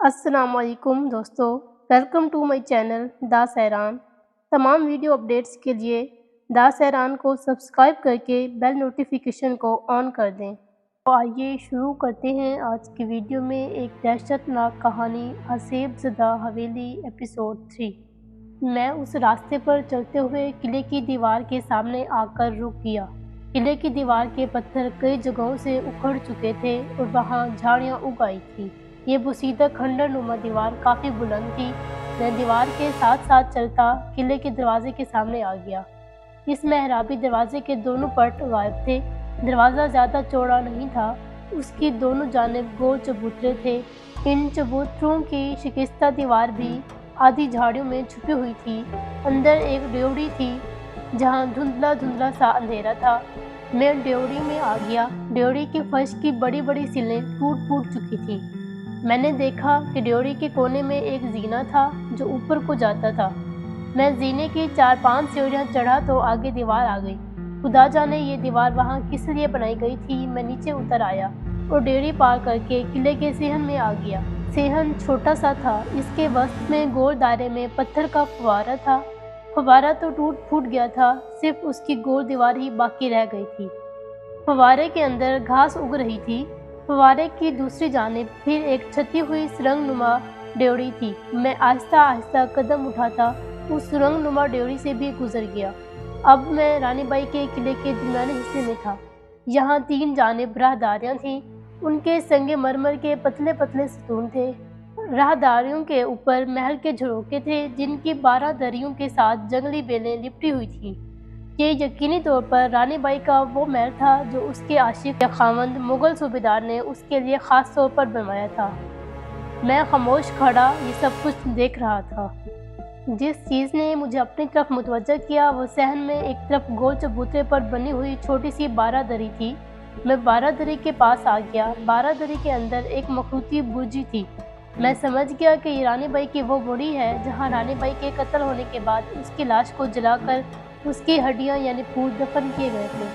السلام علیکم دوستو، ویلکم ٹو مائی چینل دا سیران۔ تمام ویڈیو اپڈیٹس کے لیے دا سیران کو سبسکرائب کر کے بیل نوٹیفیکیشن کو آن کر دیں۔ تو آئیے شروع کرتے ہیں آج کی ویڈیو میں ایک دہشت ناک کہانی حسیب زدہ حویلی ایپیسوڈ 3۔ میں اس راستے پر چلتے ہوئے قلعے کی دیوار کے سامنے آ کر رک گیا۔ قلعے کی دیوار کے پتھر کئی جگہوں سے اکھڑ چکے تھے اور وہاں جھاڑیاں اگ آئی تھیں۔ یہ بوسیدہ کھنڈر نما دیوار کافی بلند تھی۔ میں دیوار کے ساتھ ساتھ چلتا قلعے کے دروازے کے سامنے آ گیا۔ اس محرابی دروازے کے دونوں پٹ غائب تھے۔ دروازہ زیادہ چوڑا نہیں تھا، اس کی دونوں جانب گول چبوترے تھے۔ ان چبوتروں کی شکستہ دیوار بھی آدھی جھاڑیوں میں چھپی ہوئی تھی۔ اندر ایک ڈیوڑی تھی جہاں دھندلا دھندلا سا اندھیرا تھا۔ میں ڈیوڑی میں آ گیا۔ ڈیوڑی کے فرش کی بڑی بڑی سلیں ٹوٹ پھوٹ چکی تھیں۔ میں نے دیکھا کہ ڈیوڑی کے کونے میں ایک زینہ تھا جو اوپر کو جاتا تھا۔ میں زینے کی 4-5 سیڑھیاں چڑھا تو آگے دیوار آ گئی۔ خدا جانے یہ دیوار وہاں کس لیے بنائی گئی تھی۔ میں نیچے اتر آیا اور ڈیوڑی پار کر کے قلعے کے صحن میں آ گیا۔ صحن چھوٹا سا تھا، اس کے وسط میں گول دائرے میں پتھر کا فوارہ تھا۔ فوارہ تو ٹوٹ پھوٹ گیا تھا، صرف اس کی گول دیوار ہی باقی رہ گئی تھی۔ فوارے کے اندر گھاس اگ رہی تھی۔ فوارے کی دوسری جانب پھر ایک چھتی ہوئی سرنگ نما ڈیوڑی تھی۔ میں آہستہ آہستہ قدم اٹھاتا اس سرنگ نما ڈیوڑی سے بھی گزر گیا۔ اب میں رانی بائی کے قلعے کے درمیانی حصے میں تھا۔ یہاں 3 جانب راہداریاں تھیں، ان کے سنگ مرمر کے پتلے پتلے ستون تھے۔ راہداریوں کے اوپر محل کے جھروکے تھے جن کی 12 دریوں کے ساتھ جنگلی بیلیں لپٹی ہوئی تھیں۔ یہ یقینی طور پر رانی بائی کا وہ محل تھا جو اس کے عاشق یا خاوند مغل صوبیدار نے اس کے لیے خاص طور پر بنوایا تھا۔ میں خاموش کھڑا یہ سب کچھ دیکھ رہا تھا۔ جس چیز نے مجھے اپنی طرف متوجہ کیا وہ صحن میں ایک طرف گول چبوترے پر بنی ہوئی چھوٹی سی 12 دری تھی۔ میں 12 دری کے پاس آ گیا۔ 12 دری کے اندر ایک مخروطی برجی تھی۔ میں سمجھ گیا کہ یہ رانی بائی کی وہ بڑی ہے جہاں رانی بائی کے قتل ہونے کے بعد اس کی لاش کو جلا کر اس کی ہڈیاں یعنی پھوٹ دفن کیے گئے تھے۔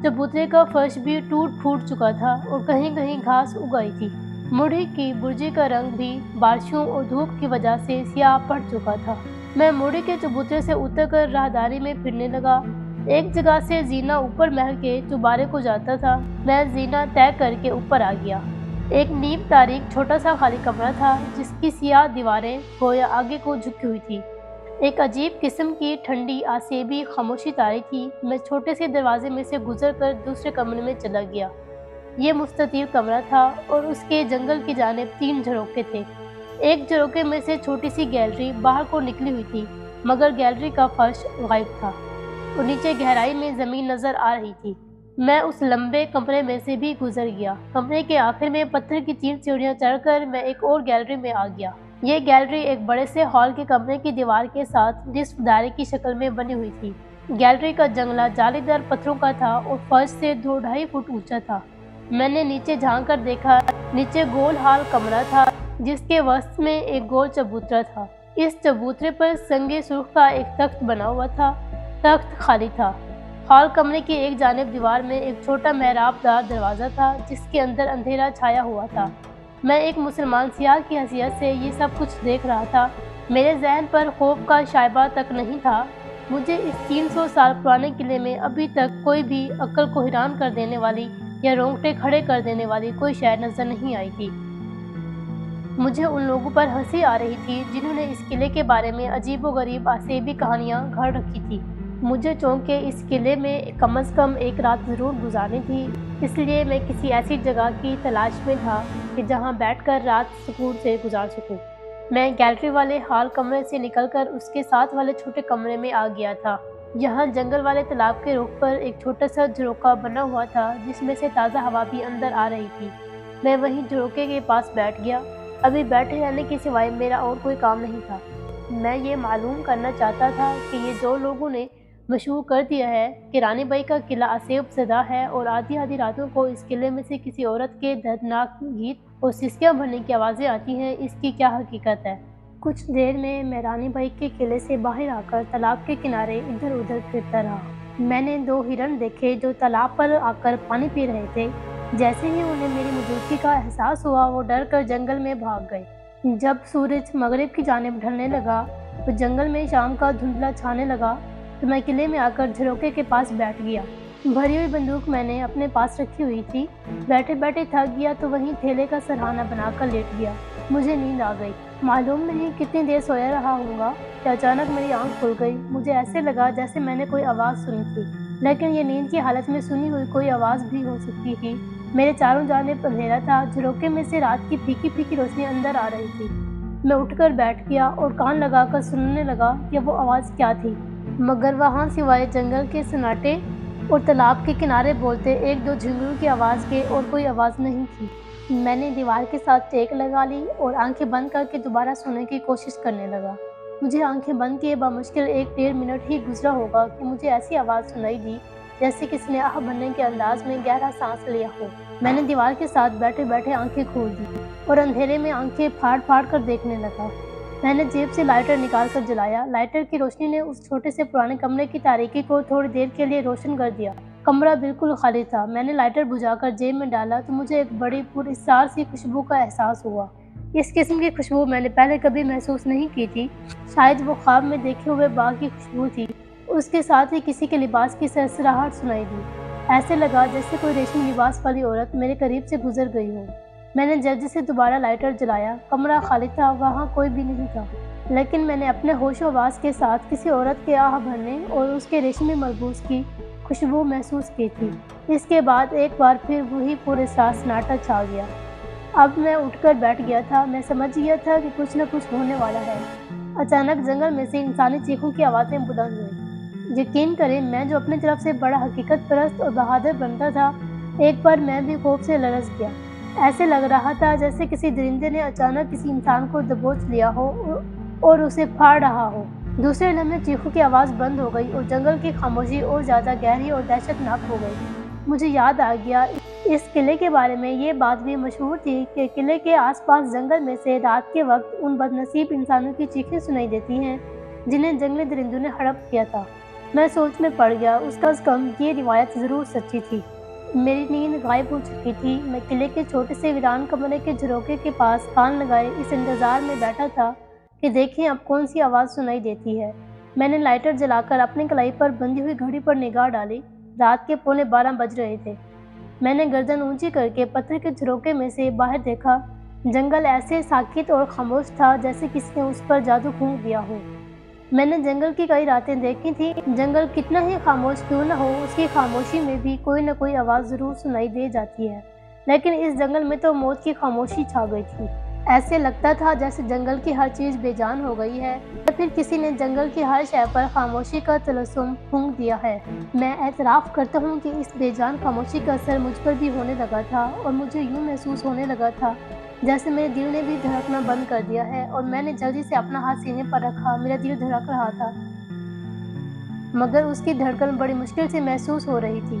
چبوترے کا فرش بھی ٹوٹ پھوٹ چکا تھا اور کہیں کہیں گھاس اگ آئی تھی۔ مڑی کی برجی کا رنگ بھی بارشوں اور دھوپ کی وجہ سے سیاہ پڑ چکا تھا۔ میں مڑی کے چبوترے سے اتر کر راہداری میں پھرنے لگا۔ ایک جگہ سے زینہ اوپر محل کے چوبارے کو جاتا تھا۔ میں زینہ طے کر کے اوپر آ گیا۔ ایک نیم تاریک چھوٹا سا خالی کمرہ تھا جس کی سیاہ دیواریں گویا آگے کو جھکی ہوئی تھی۔ ایک عجیب قسم کی ٹھنڈی آسیبی خاموشی طاری تھی۔ میں چھوٹے سے دروازے میں سے گزر کر دوسرے کمرے میں چلا گیا۔ یہ مستطیل کمرہ تھا اور اس کے جنگل کی جانب 3 جھروکے تھے۔ ایک جھروکے میں سے چھوٹی سی گیلری باہر کو نکلی ہوئی تھی مگر گیلری کا فرش غائب تھا اور نیچے گہرائی میں زمین نظر آ رہی تھی۔ میں اس لمبے کمرے میں سے بھی گزر گیا۔ کمرے کے آخر میں پتھر کی 3 سیڑھیاں چڑھ کر میں ایک اور گیلری میں آ گیا۔ یہ گیلری ایک بڑے سے ہال کے کمرے کی دیوار کے ساتھ نصف دائرے کی شکل میں بنی ہوئی تھی۔ گیلری کا جنگلہ جالی دار پتھروں کا تھا اور فرش سے 2-2.5 فٹ اونچا تھا۔ میں نے نیچے جھانک کر دیکھا۔ نیچے گول ہال کمرہ تھا جس کے وسط میں ایک گول چبوترا تھا۔ اس چبوترے پر سنگ سرخ کا ایک تخت بنا ہوا تھا۔ تخت خالی تھا۔ ہال کمرے کی ایک جانب دیوار میں ایک چھوٹا محراب دار دروازہ تھا جس کے اندر اندھیرا چھایا ہوا تھا۔ میں ایک مسلمان سیاح کی حیثیت سے یہ سب کچھ دیکھ رہا تھا۔ میرے ذہن پر خوف کا شائبہ تک نہیں تھا۔ مجھے اس 300 سال پرانے قلعے میں ابھی تک کوئی بھی عقل کو حیران کر دینے والی یا رونگٹے کھڑے کر دینے والی کوئی شے نظر نہیں آئی تھی۔ مجھے ان لوگوں پر ہنسی آ رہی تھی جنہوں نے اس قلعے کے بارے میں عجیب و غریب آسیبی کہانیاں گھڑ رکھی تھی۔ مجھے چونکہ اس قلعے میں کم از کم ایک رات ضرور گزارنی تھی، اس لیے میں کسی ایسی جگہ کی تلاش میں تھا کہ جہاں بیٹھ کر رات سکون سے گزار سکوں۔ میں گیلری والے ہال کمرے سے نکل کر اس کے ساتھ والے چھوٹے کمرے میں آ گیا تھا۔ یہاں جنگل والے تالاب کے رخ پر ایک چھوٹا سا جھروکا بنا ہوا تھا جس میں سے تازہ ہوا بھی اندر آ رہی تھی۔ میں وہیں جھروکے کے پاس بیٹھ گیا۔ ابھی بیٹھے رہنے کے سوائے میرا اور کوئی کام نہیں تھا۔ میں یہ معلوم کرنا چاہتا تھا کہ یہ جو لوگوں نے مشہور کر دیا ہے کہ رانی بائی کا قلعہ حسیب زدہ ہے اور آدھی آدھی راتوں کو اس قلعے میں سے کسی عورت کے دردناک گیت اور سسکیاں بھرنے کی آوازیں آتی ہیں، اس کی کیا حقیقت ہے۔ کچھ دیر میں رانی بائی کے قلعے سے باہر آ کر تالاب کے کنارے ادھر ادھر پھرتا رہا۔ میں نے 2 ہرن دیکھے جو تالاب پر آ کر پانی پی رہے تھے۔ جیسے ہی انہیں میری موجودگی کا احساس ہوا وہ ڈر کر جنگل میں بھاگ گئے۔ جب سورج مغرب کی جانب ڈھلنے لگا تو جنگل میں شام کا دھندلا چھانے لگا تو میں قلعے میں آ کر جھروکے کے پاس بیٹھ گیا۔ بھری ہوئی بندوق میں نے اپنے پاس رکھی ہوئی تھی۔ بیٹھے بیٹھے تھک گیا تو وہیں تھیلے کا سرہانہ بنا کر لیٹ گیا۔ مجھے نیند آ گئی۔ معلوم نہیں کتنی دیر سویا رہا ہوں گا کہ اچانک میری آنکھ کھل گئی۔ مجھے ایسے لگا جیسے میں نے کوئی آواز سنی تھی، لیکن یہ نیند کی حالت میں سنی ہوئی کوئی آواز بھی ہو سکتی تھی۔ میرے چاروں جانب اندھیرا تھا، جھروکے میں سے رات کی پھیکی پھیکی روشنی اندر آ رہی تھی۔ میں اٹھ کر بیٹھ گیا اور کان لگا کر سننے لگا کہ وہ آواز کیا تھی، مگر وہاں سوائے جنگل کے سناٹے اور تالاب کے کنارے بولتے ایک دو جھنگروں کی آواز کے اور کوئی آواز نہیں تھی۔ میں نے دیوار کے ساتھ ٹیک لگا لی اور آنکھیں بند کر کے دوبارہ سونے کی کوشش کرنے لگا۔ مجھے آنکھیں بند کیے بمشکل 1-1.5 منٹ ہی گزرا ہوگا کہ مجھے ایسی آواز سنائی دی جیسے کسی نے آہ بھرنے کے انداز میں گہرا سانس لیا ہو۔ میں نے دیوار کے ساتھ بیٹھے بیٹھے آنکھیں کھول دی اور اندھیرے میں آنکھیں پھاڑ پھاڑ کر دیکھنے لگا۔ میں نے جیب سے لائٹر نکال کر جلایا۔ لائٹر کی روشنی نے اس چھوٹے سے پرانے کمرے کی تاریکی کو تھوڑی دیر کے لیے روشن کر دیا۔ کمرہ بالکل خالی تھا۔ میں نے لائٹر بجھا کر جیب میں ڈالا تو مجھے ایک بڑی پراسرار سی خوشبو کا احساس ہوا۔ اس قسم کی خوشبو میں نے پہلے کبھی محسوس نہیں کی تھی۔ شاید وہ خواب میں دیکھے ہوئے باغ کی خوشبو تھی۔ اس کے ساتھ ہی کسی کے لباس کی سرسراہٹ سنائی دی۔ ایسے لگا جیسے کوئی ریشمی لباس والی عورت میرے قریب سے گزر گئی ہو۔ میں نے جلدی سے دوبارہ لائٹر جلایا۔ کمرہ خالی تھا، وہاں کوئی بھی نہیں تھا، لیکن میں نے اپنے ہوش و حواس کے ساتھ کسی عورت کے آہ بھرنے اور اس کے ریشمی ملبوس کی خوشبو محسوس کی تھی۔ اس کے بعد ایک بار پھر وہی پراسرار سناٹا چھا گیا۔ اب میں اٹھ کر بیٹھ گیا تھا۔ میں سمجھ گیا تھا کہ کچھ نہ کچھ ہونے والا ہے۔ اچانک جنگل میں سے انسانی چیخوں کی آوازیں بلند ہوئیں۔ یقین کریں، میں جو اپنی طرف سے بڑا حقیقت پرست اور بہادر بنتا تھا، ایک بار میں بھی خوف سے لرز گیا۔ ایسے لگ رہا تھا جیسے کسی درندے نے اچانک کسی انسان کو دبوچ لیا ہو اور اسے پھاڑ رہا ہو۔ دوسرے لمحے چیخوں کی آواز بند ہو گئی اور جنگل کی خاموشی اور زیادہ گہری اور دہشت ناک ہو گئی۔ مجھے یاد آ گیا اس قلعے کے بارے میں یہ بات بھی مشہور تھی کہ قلعے کے آس پاس جنگل میں سے رات کے وقت ان بد نصیب انسانوں کی چیخیں سنائی دیتی ہیں جنہیں جنگلی درندوں نے ہڑپ کیا تھا۔ میں سوچ میں پڑ گیا، اس کا کم یہ روایت ضرور سچی تھی۔ میری نیند غائب ہو چکی تھی۔ میں قلعے کے چھوٹے سے ویران کمرے کے جھروکے کے پاس کان لگائے اس انتظار میں بیٹھا تھا کہ دیکھیں اب کون سی آواز سنائی دیتی ہے۔ میں نے لائٹر جلا کر اپنی کلائی پر بندھی ہوئی گھڑی پر نگاہ ڈالی۔ رات کے 11:15 بج رہے تھے۔ میں نے گردن اونچی کر کے پتھر کے جھروکے میں سے باہر دیکھا۔ جنگل ایسے ساکت اور خاموش تھا جیسے کسی نے اس پر جادو پھونک دیا ہو۔ میں نے جنگل کی کئی راتیں دیکھی تھیں۔ جنگل کتنا ہی خاموش کیوں نہ ہو، اس کی خاموشی میں بھی کوئی نہ کوئی آواز ضرور سنائی دے جاتی ہے، لیکن اس جنگل میں تو موت کی خاموشی چھا گئی تھی۔ ایسے لگتا تھا جیسے جنگل کی ہر چیز بے جان ہو گئی ہے یا پھر کسی نے جنگل کی ہر شے پر خاموشی کا طلسم پھونک دیا ہے۔ میں اعتراف کرتا ہوں کہ اس بے جان خاموشی کا اثر مجھ پر بھی ہونے لگا تھا اور مجھے یوں محسوس ہونے لگا تھا جیسے میرے دل نے بھی دھڑکنا بند کر دیا ہے، اور میں نے جلدی سے اپنا ہاتھ سینے پر رکھا۔ میرا دل دھڑک رہا تھا، مگر اس کی دھڑکن بڑی مشکل سے محسوس ہو رہی تھی۔